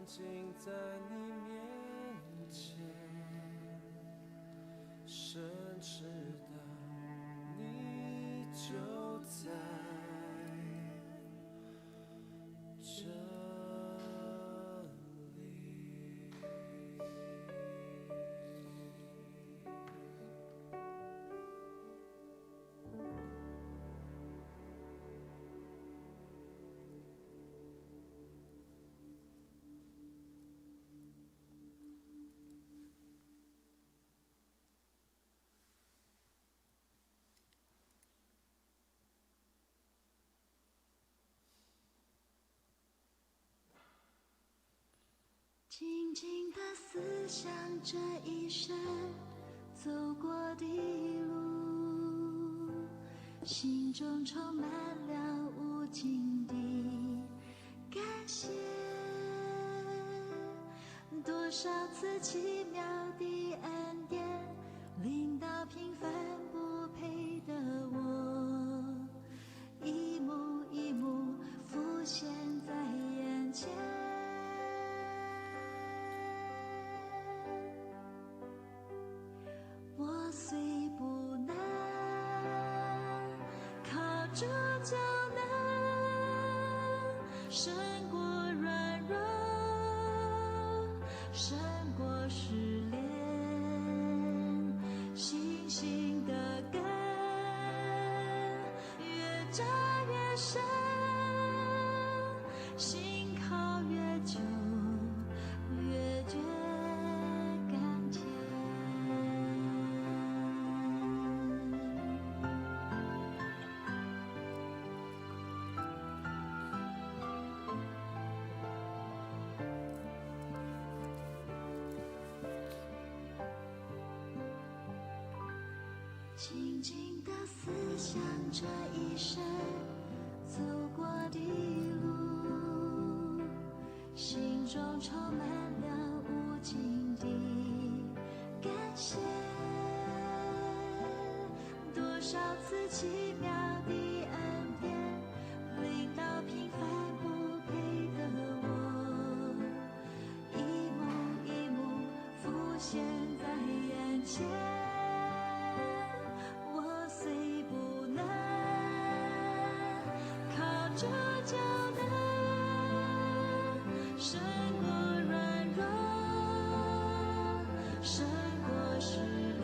静在你面前，深知道你就在这里。静静地思想这一生走过的路，心中充满了无尽的感谢。多少次奇妙的恩典，临到平凡不配的我，一幕一幕浮现在眼前。我虽不能靠主就能胜过软弱，胜过失恋，信心的根越扎越深，心靠越久越觉甘甜。静静地思想这一生走过的路，心中充满了无尽的感谢。多少次奇妙的恩典，临到平凡不配的我，一幕一幕浮现在眼前。我虽不能靠主就能胜过软弱，胜过失恋，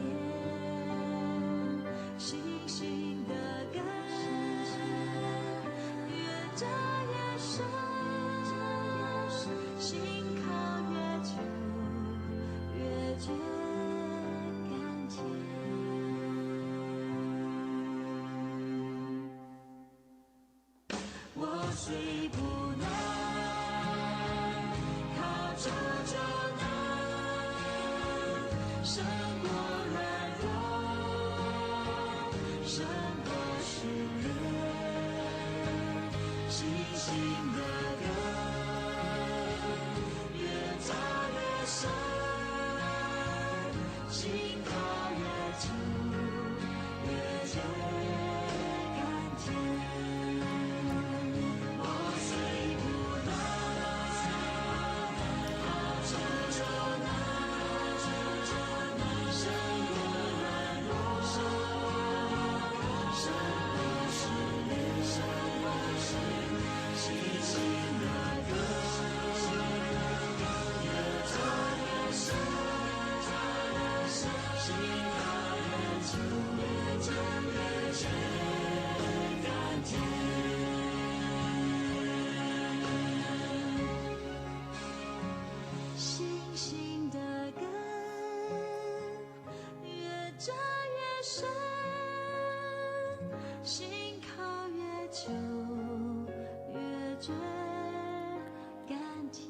信心的根越扎越深，心靠越久越觉甘甜。我虽不能靠主就能胜过软弱，胜过失恋，信心的根越扎越深，心靠越久越觉甘甜。我虽不能靠主就能胜过软弱，胜过失恋，信心的根越扎越深，心靠越久越觉甘甜。星星的根越扎越深，心靠越久越觉甘甜。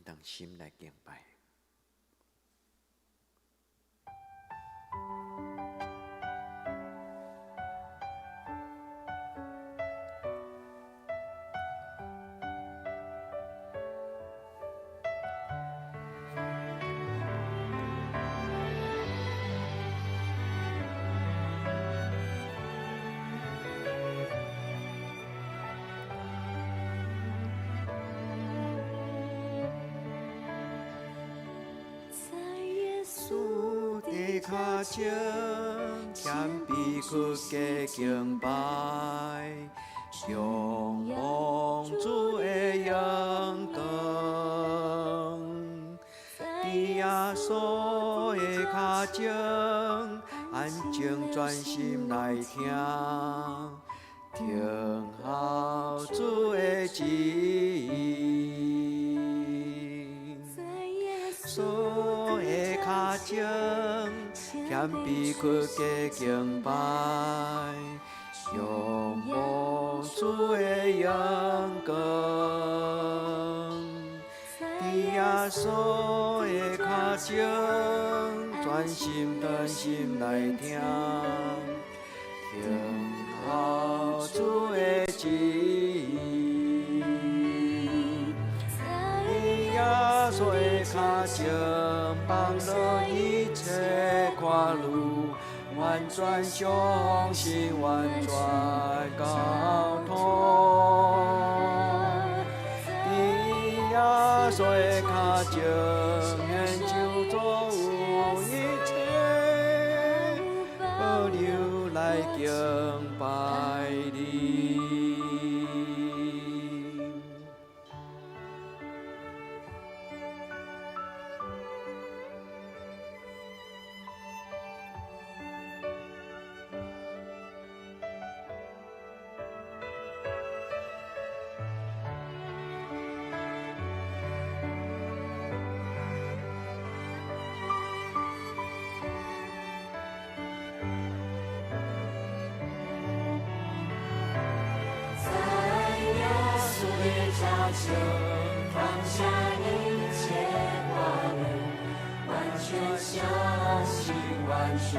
同心来敬拜。脚前，谦卑屈加敬拜，仰望主的阳光。伫耶稣的脚前，安静专心来听，听候主的指引。所的脚前。谦卑屈加敬拜，仰望主的阳光。伫耶稣的脚前，专心来听，听候主的指引。伫耶稣的脚前，放了一切跨路，完全相信，完全交通。伫耶稣的脚前，研究作有一切，保留来敬拜你。脚前放下一切挂虑，完全相信，完全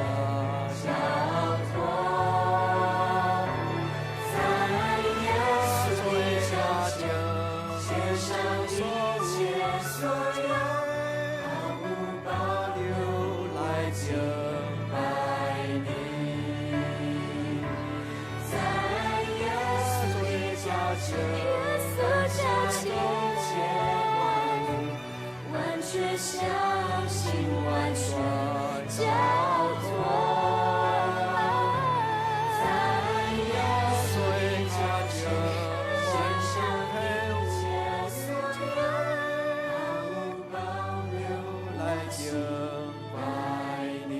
交托。在耶稣的脚前，献上一切所有，毫无保留来敬拜你。在耶稣的脚前。完全相信，完全交托。在耶稣的脚前，献上一切所有，毫无保留来敬拜你。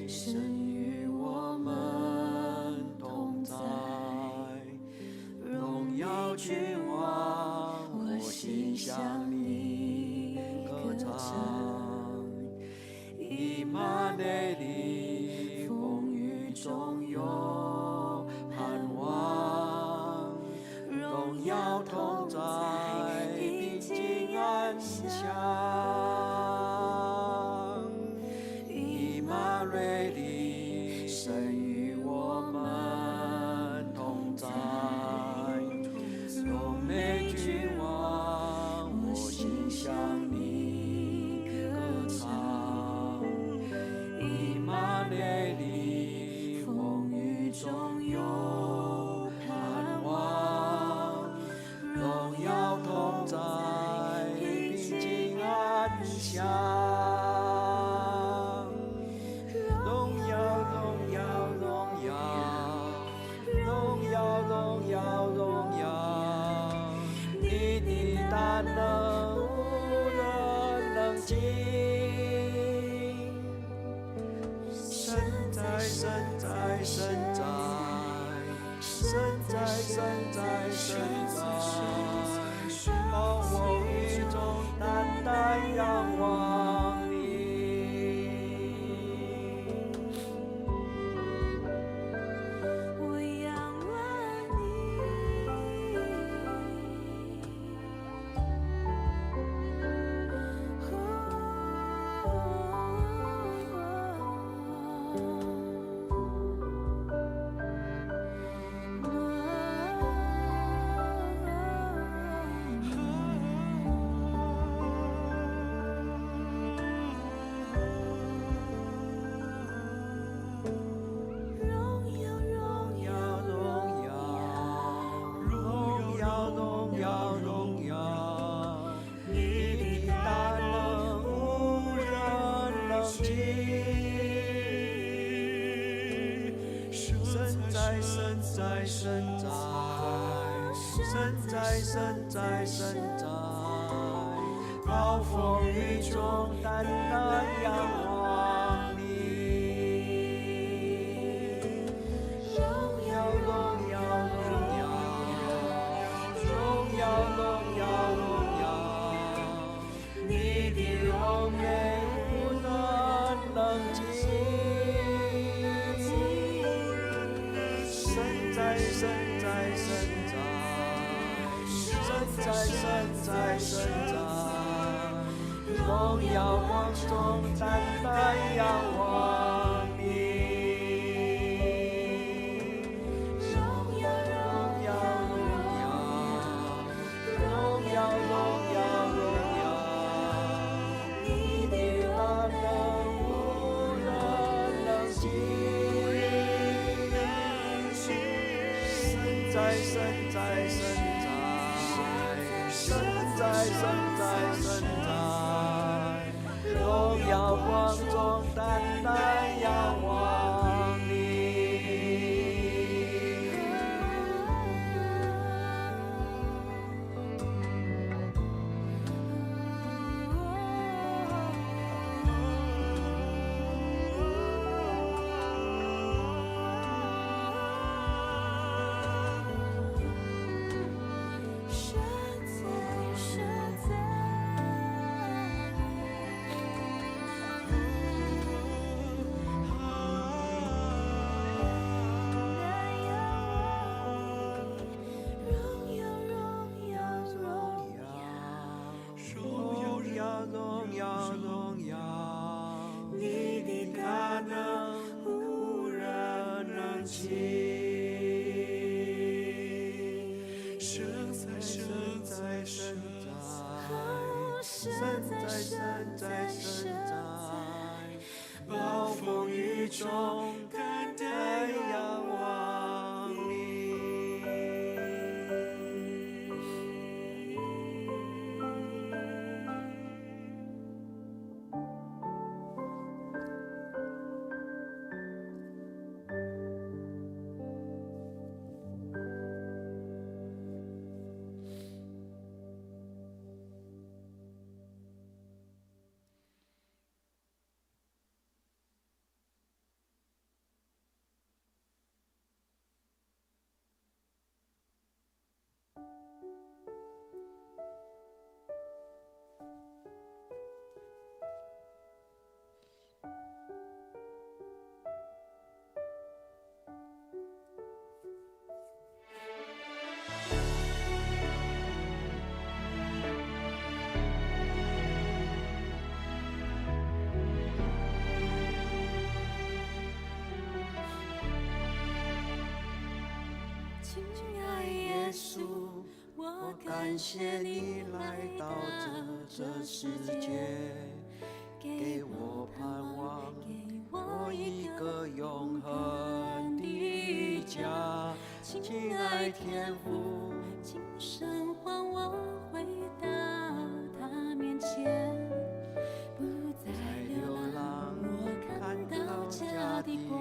神与我们同在，荣耀君王，我心向你歌唱。以马内利，风雨中有盼望，荣耀同在，平静安详。瑞丽，神与我们同在。神在，神在，神在，神在，神在，暴风雨中单单仰望你。我仰望你。荣耀，荣耀，荣耀，荣耀，荣耀，荣耀，你的大能无人能及。神在，神在，神在，神在，神在，神在，暴风雨中单单仰望你。荣耀，荣耀，荣耀，荣耀，荣耀，荣耀，你的荣美无人能及。神在，神在，神在，神在，神在，神在，荣耀光中单单仰望你。荣耀，荣耀，荣耀，荣耀，荣耀，荣耀，你的大能无人能及。神在，神在，神在，神在，神在，神在，荣耀光中单单仰望你。神在，神在。荣耀，荣耀，荣耀，荣耀，荣耀，你的大能无人能及。神在，神在，神在，神在，神在，神在，暴风雨中单单仰望你。亲爱耶稣，我感谢你来到这世界，给我盼望，给我一个永恒的家。亲爱天父，今生还我回到他面前，不再流浪，我看到家的光。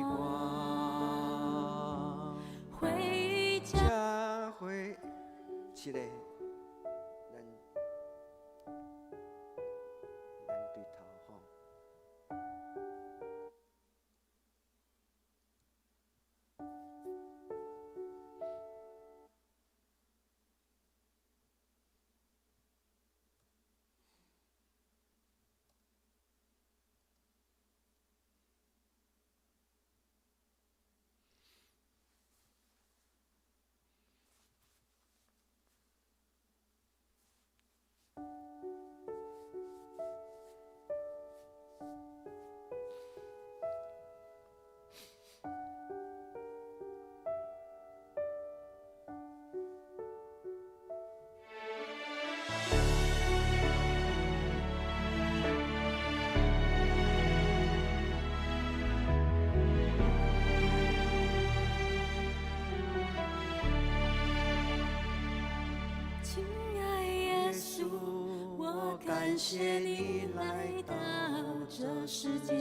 回家回，是嘞，咱对头吼。感谢你来到这世界，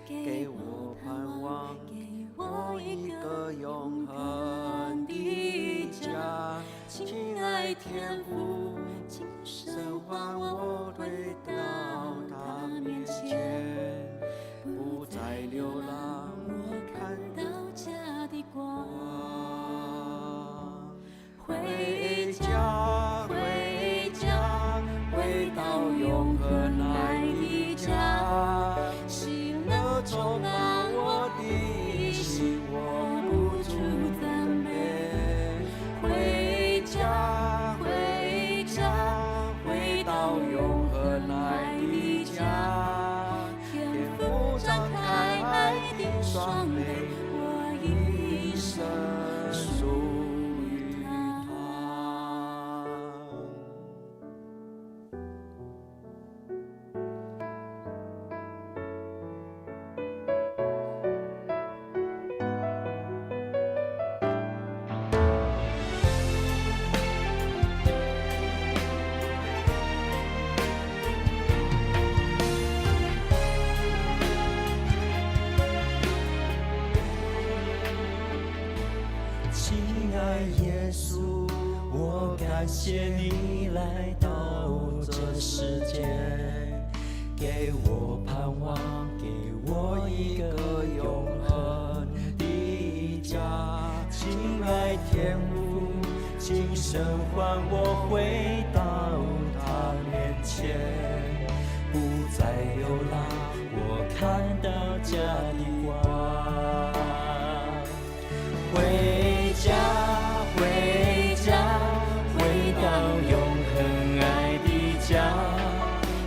给我盼望，给我一个永恒的家。亲爱天父，今生还我回到他面前，不再流浪，我看到家的光。回家，回家，回到永恒爱的家，喜乐充满我的心，我不住赞美。回家，回家，回到永恒爱的家，天父张开爱的双臂，我一生属于他。亲爱耶稣，我感谢你来到这世界，给我盼望，给我一个永恒的家。亲爱天父，今生还我回到他面前，不再流浪，我看到家的光。回家，回家，回到永恒爱的家，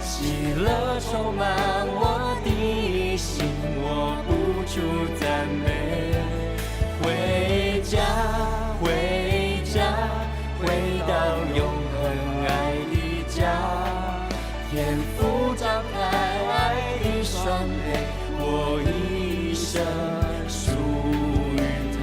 喜乐充满我的心，我不住赞美。回家，回家，回到永恒爱的家，天父张开爱的双臂，我一生属于他。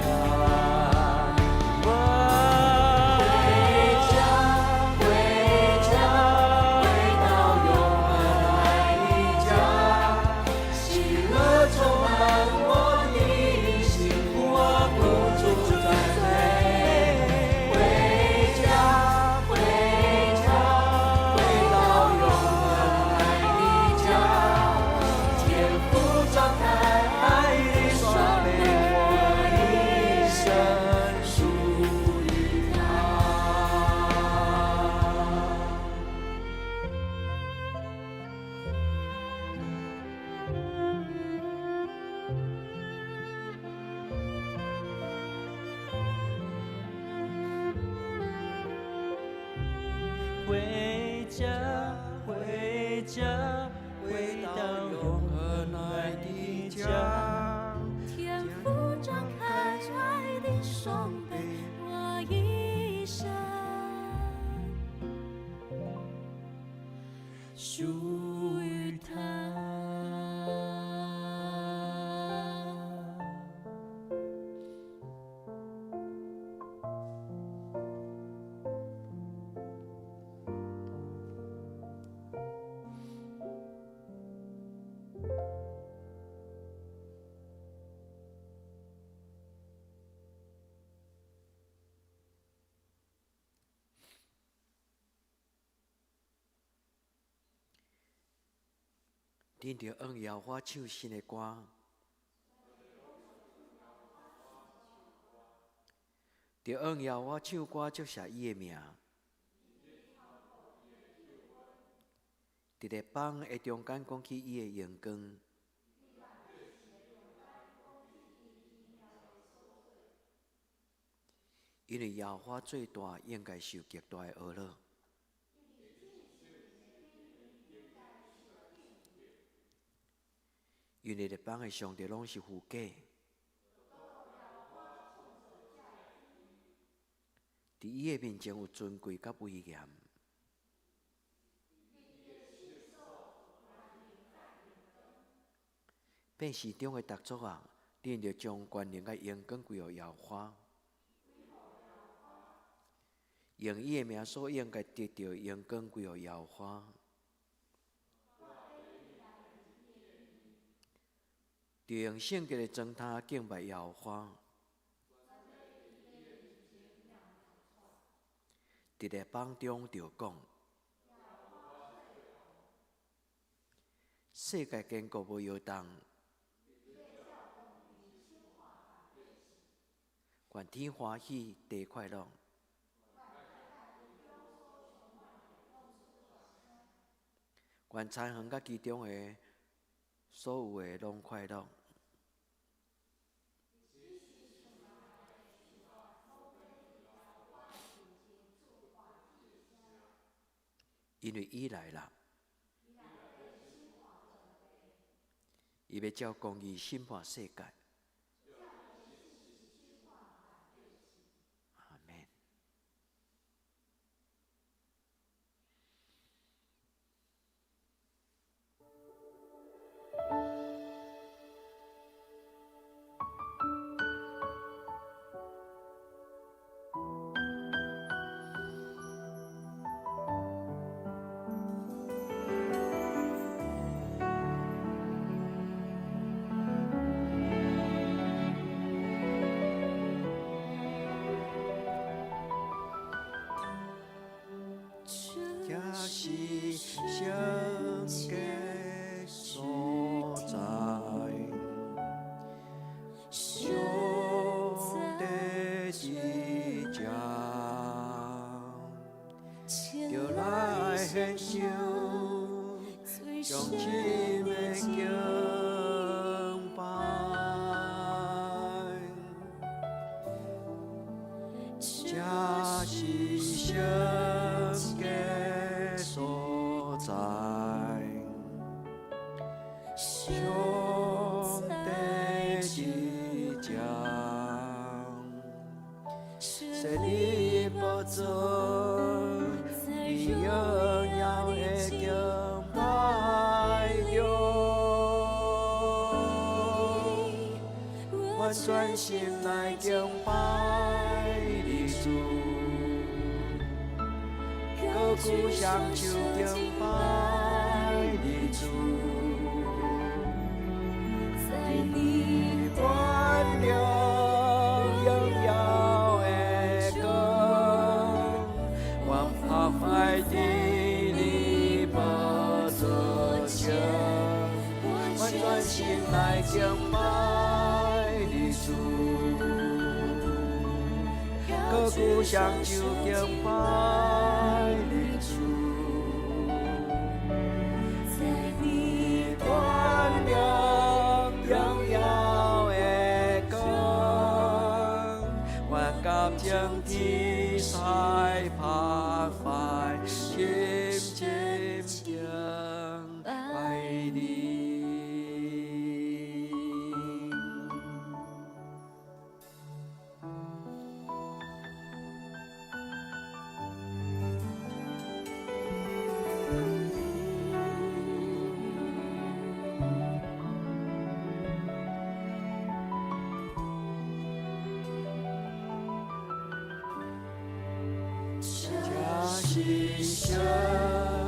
回家，回家，回到永恒爱的家。天父张开爱的双臂，我一生属于他。恁着用摇花唱新的歌，着用摇花唱歌祝谢伊的名。伫日放的中间讲起伊的荣光，因为摇花最大，应该受极大的厄劳。因为日放的上帝拢是虚假，伫伊的面前有尊贵甲威严。变时中的特作啊，恁着将权能甲荣光归予摇花，用伊的名所应该得到荣光归予摇花。就用圣洁的装他敬拜耶和华。伫个榜中就讲，世界坚固无摇动，愿天欢喜地快乐。愿彩虹甲其中的所有的拢快乐。因为伊来了，伊要照公义审判世界。阿门。是圣洁所在，上帝之家，就来献上忠心的敬拜，这是圣洁所在，上帝之家，是你宝座，你荣耀的敬拜中，我专心来敬拜你主。歌鼓相求敬拜你主，在你光亮荣耀的光，我澎湃的你宝座前，我专心来敬拜你主，歌鼓相求敬拜你主，在你光亮荣耀的光，我甲天地彩澎湃，深深敬拜你。是圣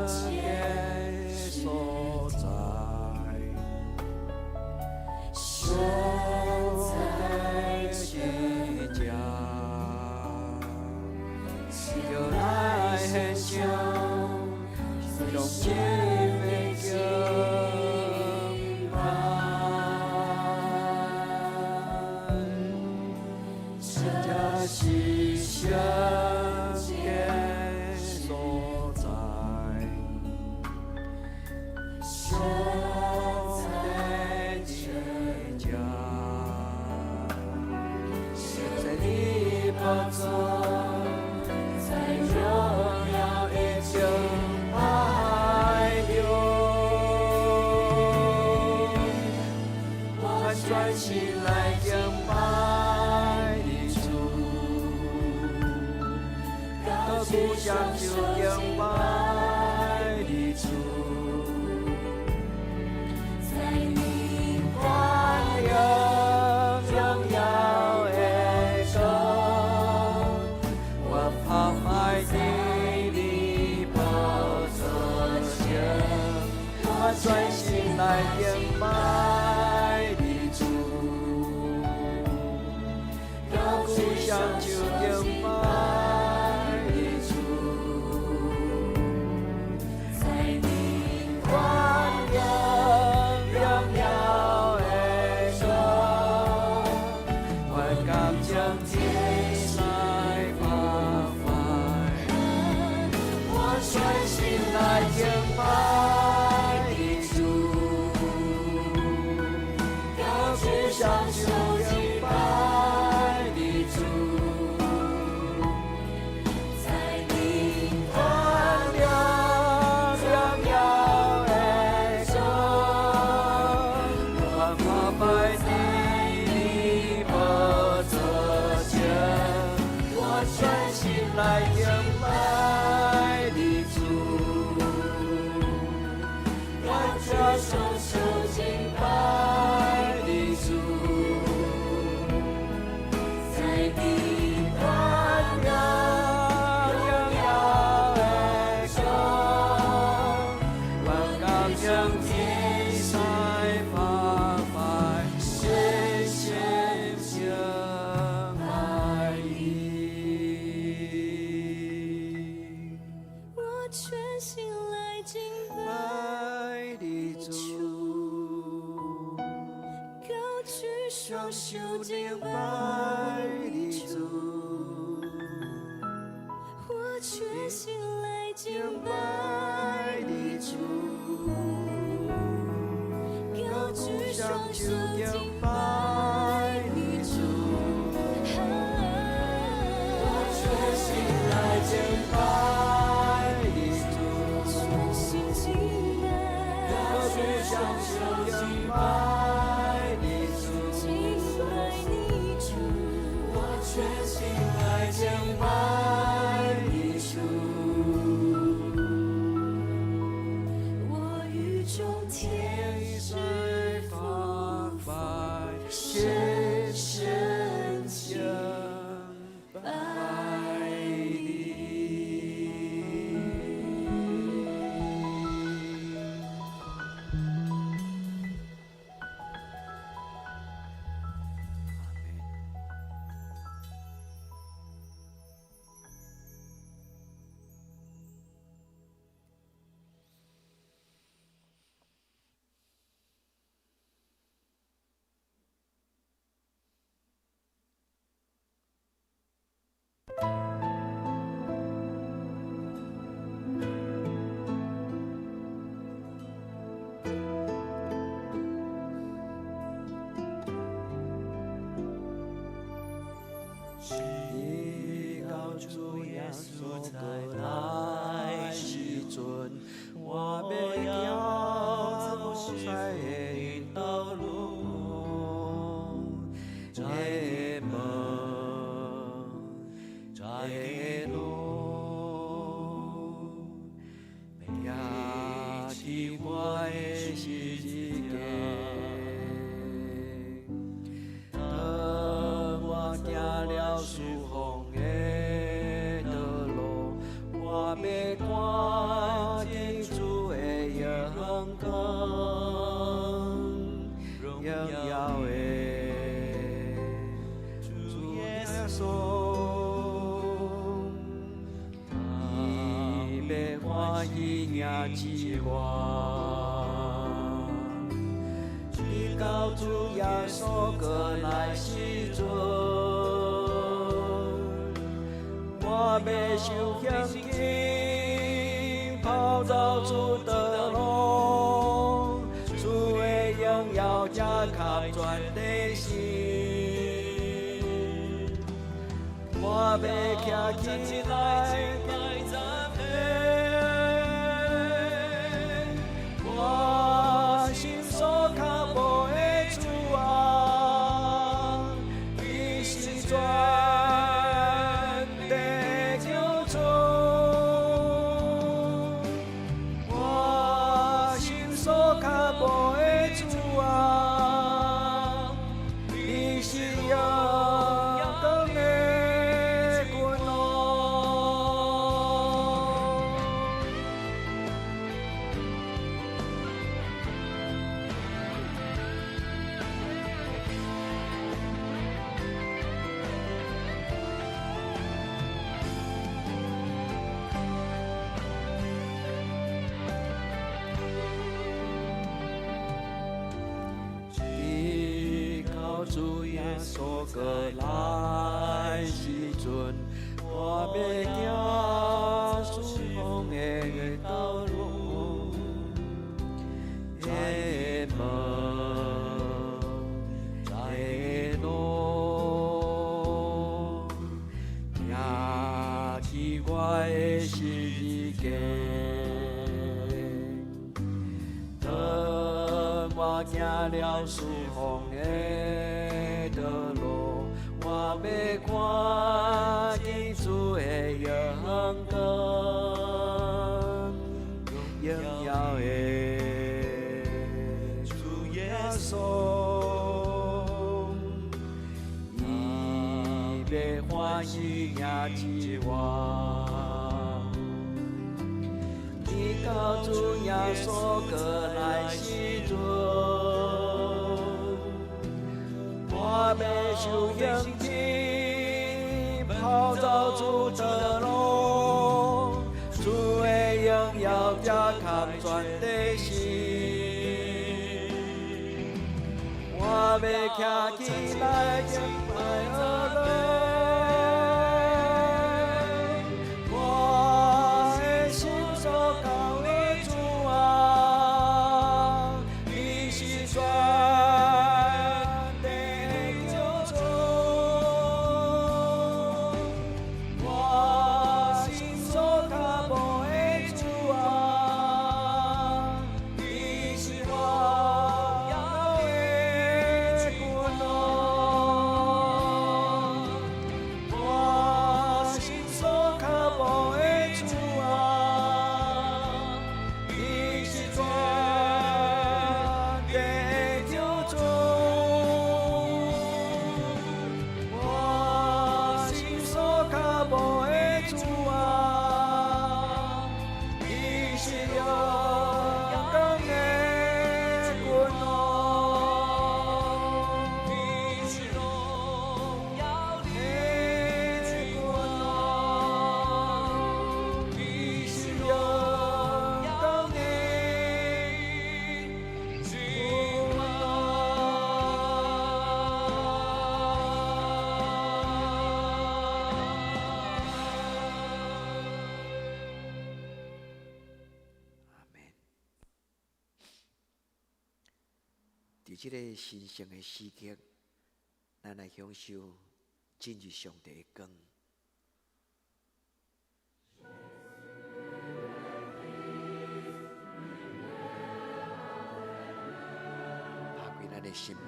洁所在，上帝之家，就来献上忠心的敬拜，这是圣宝座，在荣耀的敬拜中，我专心来敬拜你主，歌鼓相求敬拜你主，在你光亮荣耀的光，我澎湃的你宝座前，我专心来敬拜你主，双手敬拜你主，在你光荣荣耀的手，我感将天来发发，我全心来敬拜你主，高举双手敬拜你主，在你光荣荣耀的手，我发拜你宝座前，我全心来敬拜你主，我这双手敬拜你主，在你光荣荣耀的手，我高将天在发发，谢谢敬拜你。我全心来敬拜拜你主，高举双手敬拜你你主，主，我全心来敬拜你主，高举双手敬拜你主，我全心来敬拜你主，全心敬拜，高举双手敬拜你主，敬拜你主，我全心来敬拜你主，我与众天天使在发发，谢谢敬拜你高主耶稣再来时阵，我要走在的道路，这梦这路，也是我的世界。当我行了属风的道路，我要看见主的阳光，荣耀的主耶稣，你要欢喜迎起我。你到主耶稣过来时阵，我要受险境，跑走主的路，主的荣耀加给全地心，我要站起来。我心所靠无的主啊，你是全地救主。我心所靠无的主啊，你是阳光的君王。所过来时阵，我要行顺风的道路，夜幕在路，也奇怪的世界。我行了顺风的道路，我要看见主的阳光，荣耀的主耶稣，伊要欢喜也指我。你到主耶稣过来时阵，我要受刑期，跑走主的路，主的荣耀遮看全地是。我要徛起来敬拜而来。在这个神圣的时刻，咱来享受进入上帝的光。打开咱的心门。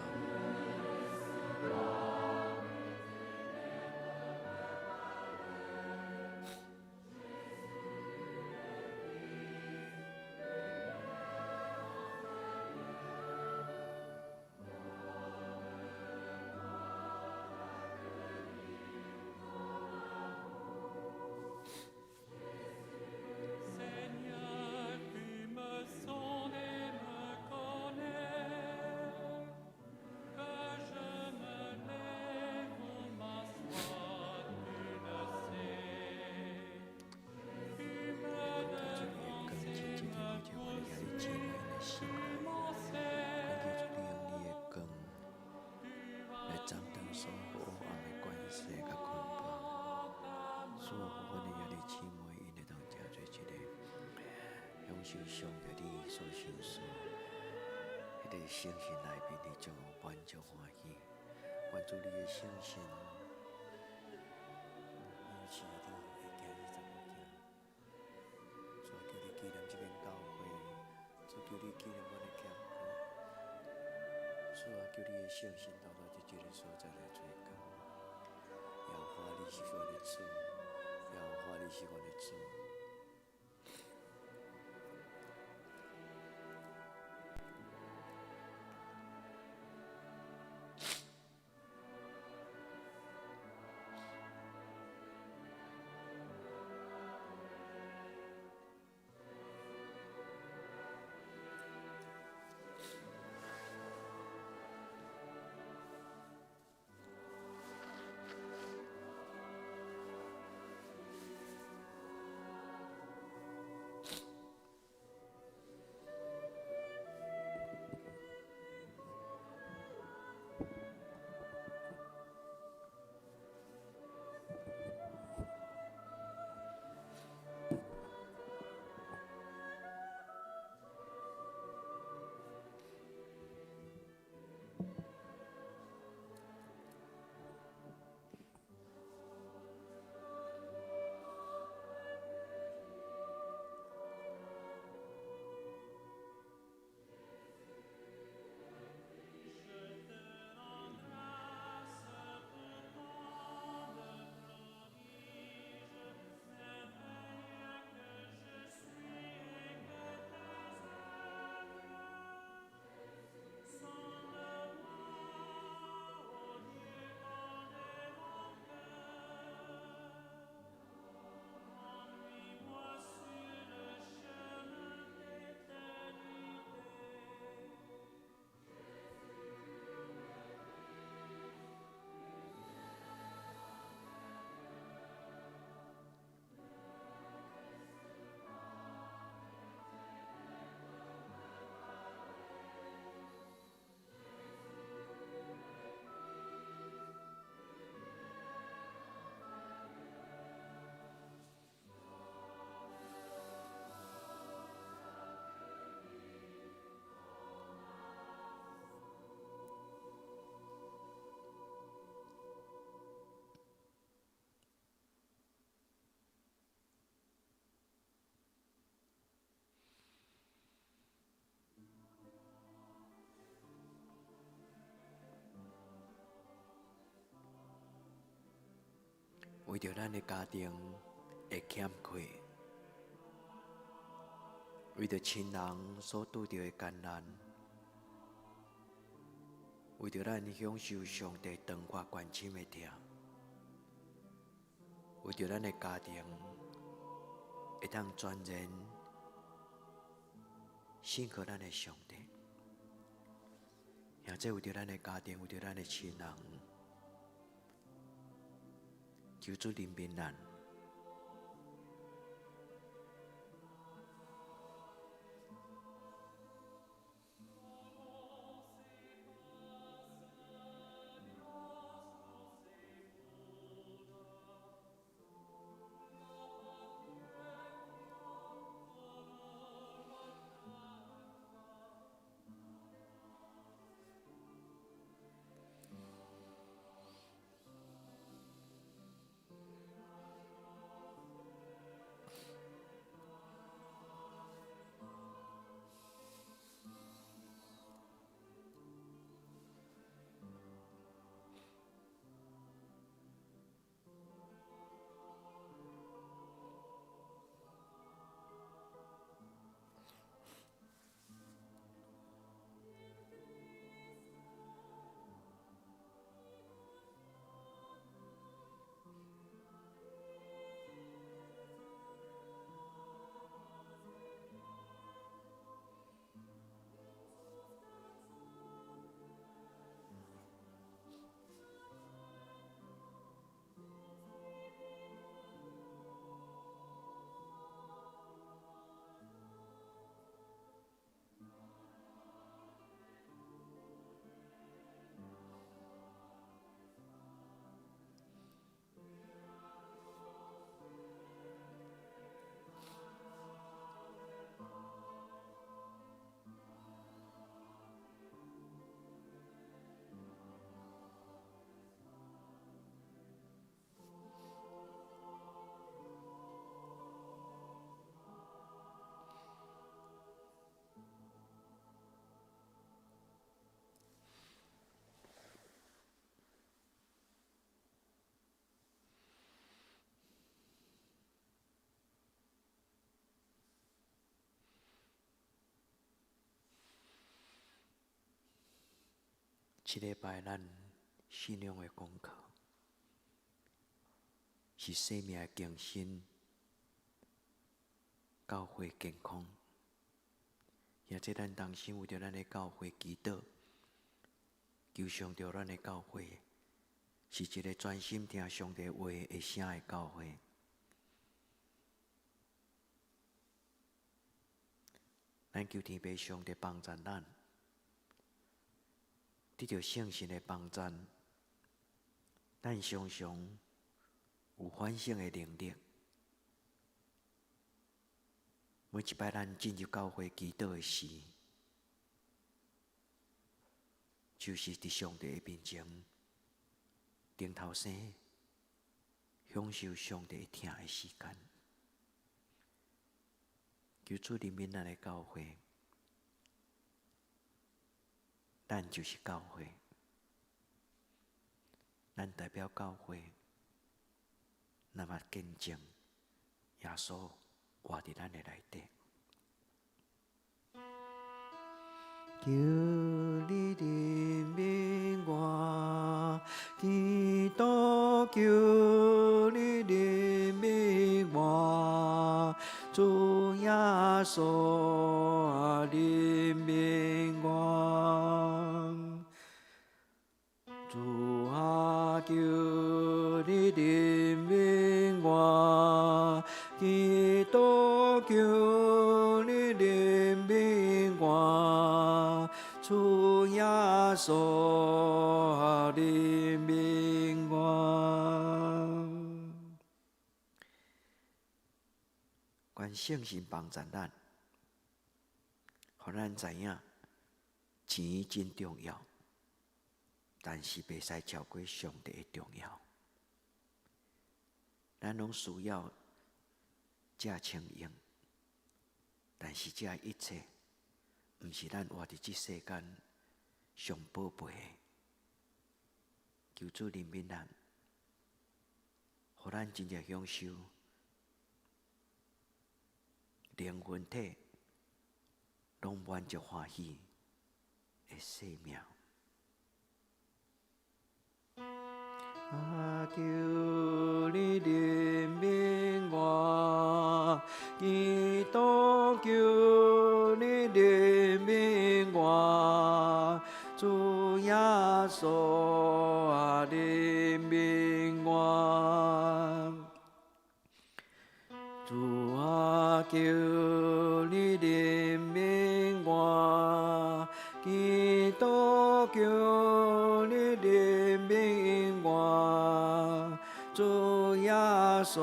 上帝你所享受，迄个圣心内面，你将满足欢喜，关注你的圣心，是你会行你怎么行？所以叫你纪念这间教会，所以叫你纪念我的教会，所以叫你的圣心到这个所在来做工。耶和华你是我的主，耶和华你是我的主。为着咱的家庭的欠缺，为着亲人所拄着的艰难，为着咱享受上帝长阔关心的疼，为着咱的家庭会当全然信靠咱的上帝，也这为着咱的家庭，为着咱的亲人，求主怜悯咱。这礼拜咱信仰的功课是生命的更新、教会健康，也这咱当心为着咱的教会祈祷，求上帝咱的教会是一个专心听上帝话的声的教会。咱求天父上帝帮助咱，得到圣神的帮助，咱常常有反省的能力。每一摆咱进入教会祈祷的时，就是伫上帝的面前，顶头生享受上帝听的时间。求主怜悯咱的教会，咱就是教会，咱代表教会，那么见证耶稣活伫咱的内底。求你怜悯我，基督，求你怜悯我，主耶稣怜悯我，主啊，求你怜悯我，基督，求你怜悯我，主耶稣怜悯我。愿圣神帮助咱，互咱知影钱真重要，但是袂使超过上帝的重要。咱拢需要这清用，但是这一切，毋是咱活伫这世间上宝贝的。求主怜悯咱，互咱真正享受灵魂体拢满足欢喜的生命。求你怜悯我，基督求你怜悯我，主耶稣啊怜悯我，主啊求你怜悯我，基督求你怜悯我，主耶稣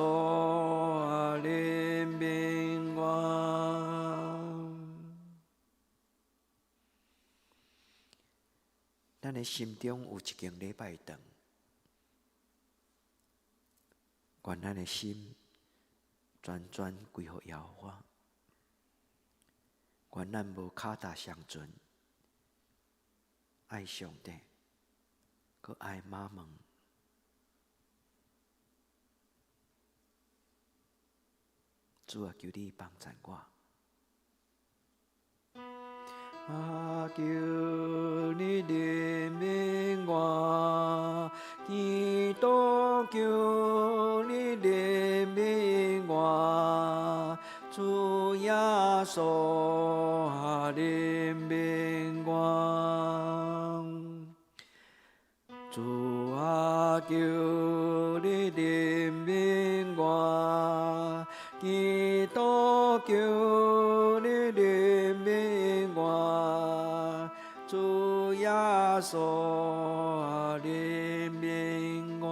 啊怜悯我。咱的心中有一间礼拜堂，愿咱的心全归乎耶和华，愿咱无脚踏上尊，爱上帝，佮爱妈妈。主啊，求你帮助我。求你怜悯我，基督求你怜悯我，主耶稣啊怜悯我，主啊求你怜悯我，基督求你怜悯我，主耶稣啊怜悯我。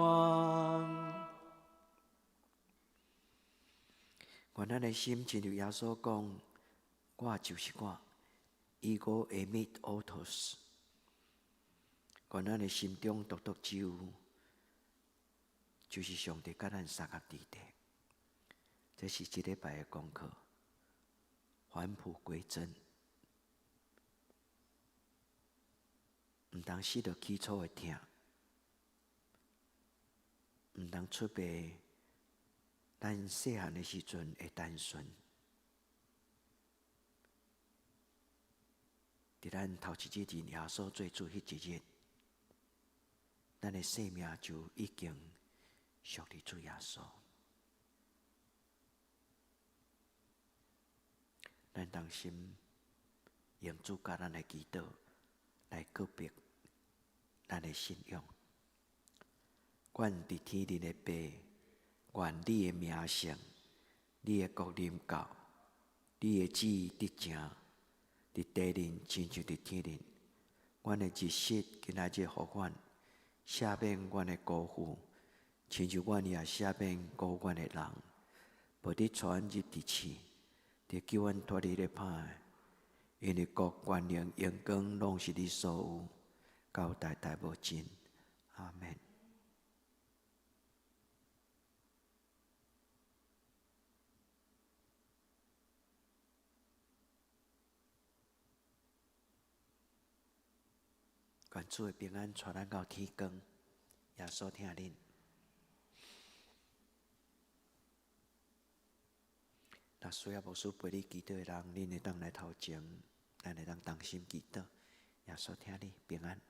愿咱的心亲像耶稣讲：“我就是我 ，Ego eimi autos。”愿咱的心中独只有，就是上帝甲咱三合之地。这是一礼拜的功课，返璞归真，毋通死着起初的痛，毋通出卖咱细汉的时阵的单纯。伫咱头一日耶稣做主迄一日，咱的生命就已经属于主耶稣。咱当心用主教咱的祈祷来告别咱的信仰。愿伫天里的爸，愿你的名声、你的国临到，你的旨意得成，伫地人亲像伫天人。阮的日食今仔日互阮，赦免阮的辜负，亲像阮也赦免辜负阮的人，无伫带阮入地狱。得救阮脱离咧歹，因为国、权能、荣光，拢是你所有，到代代无尽。阿们。愿主的平安带咱到天光，耶稣听恁。若需要牧师陪你祈祷的人，恁会当来头前，咱会当同心祈祷。耶稣听你平安。